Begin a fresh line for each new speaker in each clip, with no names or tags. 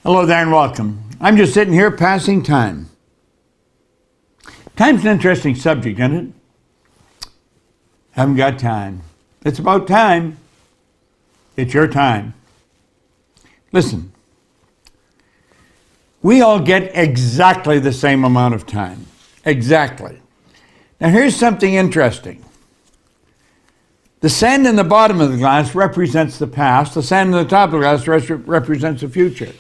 Hello there and welcome. I'm just sitting here passing time. Time's an interesting subject, isn't it? Haven't got time. It's about time. It's your time. Listen, we all get exactly the same amount of time. Exactly. Now here's something interesting. The sand in the bottom of the glass represents the past. The sand in the top of the glass represents the future.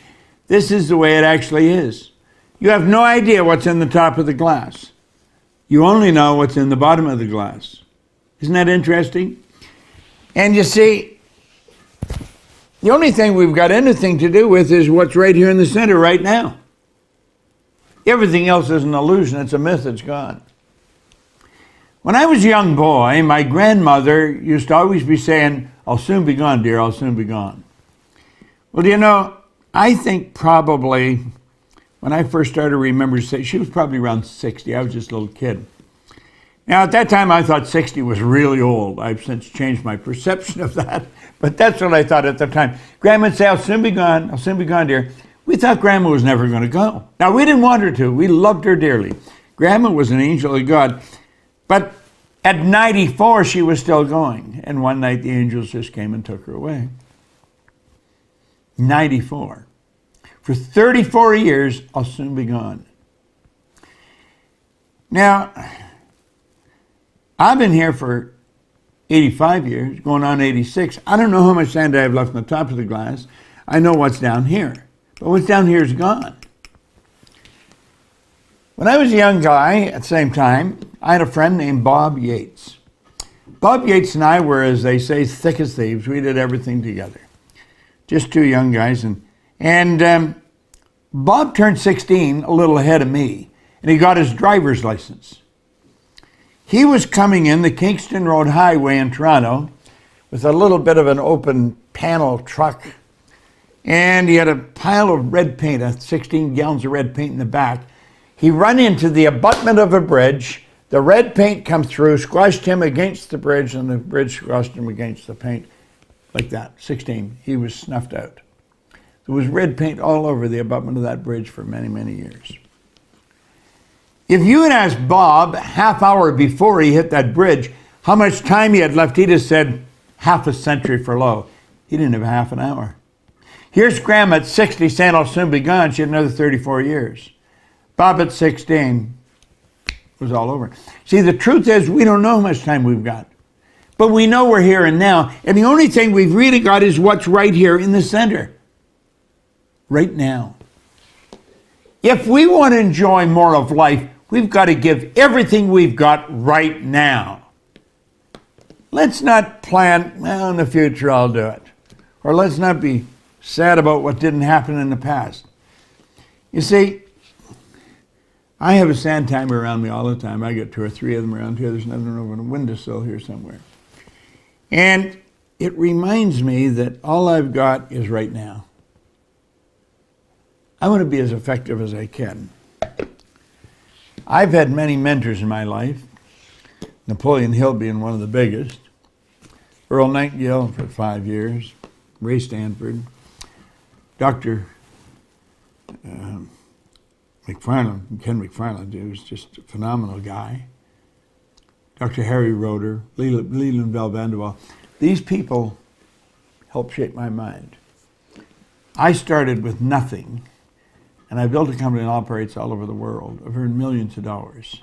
This is the way it actually is. You have no idea what's in the top of the glass. You only know what's in the bottom of the glass. Isn't that interesting? And you see, the only thing we've got anything to do with is what's right here in the center right now. Everything else is an illusion. It's a myth. It's gone. When I was a young boy, my grandmother used to always be saying, "I'll soon be gone, dear, I'll soon be gone." Well, you know, I think probably when I first started to remember, she was probably around 60. I was just a little kid. Now, at that time, I thought 60 was really old. I've since changed my perception of that, but that's what I thought at the time. Grandma would say, "I'll soon be gone, dear." We thought Grandma was never going to go. Now, we didn't want her to. We loved her dearly. Grandma was an angel of God, but at 94, she was still going. And one night, the angels just came and took her away. 94. For 34 years, I'll soon be gone. Now, I've been here for 85 years, going on 86. I don't know how much sand I have left on the top of the glass. I know what's down here, but what's down here is gone. When I was a young guy, at the same time, I had a friend named Bob Yates. Bob Yates and I were, as they say, thick as thieves. We did everything together. Just two young guys. And Bob turned 16, a little ahead of me, and he got his driver's license. He was coming in the Kingston Road Highway in Toronto with a little bit of an open panel truck, and he had a pile of red paint, 16 gallons of red paint in the back. He ran into the abutment of a bridge. The red paint come through, squashed him against the bridge, and the bridge squashed him against the paint. Like that, 16. He was snuffed out. There was red paint all over the abutment of that bridge for many, many years. If you had asked Bob a half hour before he hit that bridge how much time he had left, he'd have said half a century for low. He didn't have half an hour. Here's Grandma at 60 saying, "I'll soon be gone." She had another 34 years. Bob at 16 was all over. See, the truth is we don't know how much time we've got. But we know we're here and now. And the only thing we've really got is what's right here in the center. Right now. If we want to enjoy more of life, we've got to give everything we've got right now. Let's not plan, well, in the future I'll do it. Or let's not be sad about what didn't happen in the past. You see, I have a sand timer around me all the time. I got 2 or 3 of them around here. There's another one over on the windowsill here somewhere. And it reminds me that all I've got is right now. I want to be as effective as I can. I've had many mentors in my life, Napoleon Hill being one of the biggest, Earl Nightingale for 5 years, Ray Stanford, Dr. McFarland, Ken McFarland, who was just a phenomenal guy. Dr. Harry Roeder, Leland Bell Vanderwall. These people helped shape my mind. I started with nothing, and I built a company that operates all over the world. I've earned millions of dollars.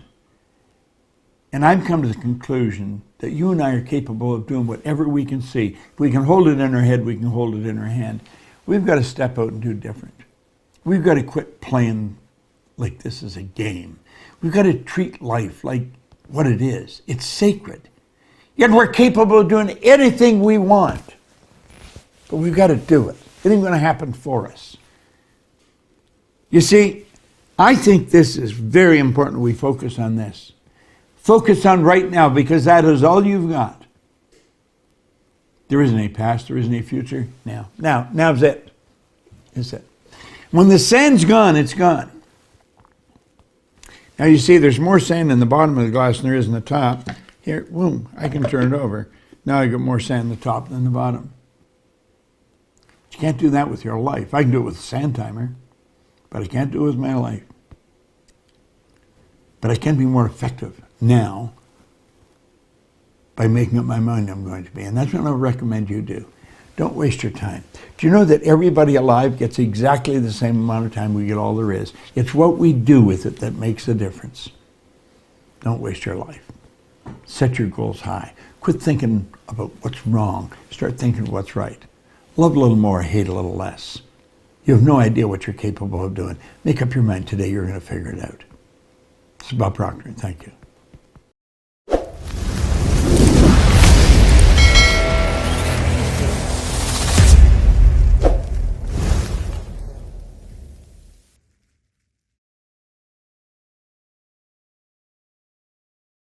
And I've come to the conclusion that you and I are capable of doing whatever we can see. If we can hold it in our head, we can hold it in our hand. We've got to step out and do different. We've got to quit playing like this is a game. We've got to treat life like what it is. It's sacred. Yet we're capable of doing anything we want. But we've got to do it. It ain't going to happen for us. You see, I think this is very important we focus on this. Focus on right now, because that is all you've got. There isn't any past, there isn't any future. Now's it. It's it. When the sand's gone, it's gone. Now you see there's more sand in the bottom of the glass than there is in the top. Here, boom, I can turn it over. Now I got more sand in the top than the bottom. You can't do that with your life. I can do it with a sand timer, but I can't do it with my life. But I can be more effective now by making up my mind I'm going to be. And that's what I recommend you do. Don't waste your time. Do you know that everybody alive gets exactly the same amount of time we get all there is? It's what we do with it that makes a difference. Don't waste your life. Set your goals high. Quit thinking about what's wrong. Start thinking what's right. Love a little more, hate a little less. You have no idea what you're capable of doing. Make up your mind today, you're going to figure it out. This is Bob Proctor. Thank you.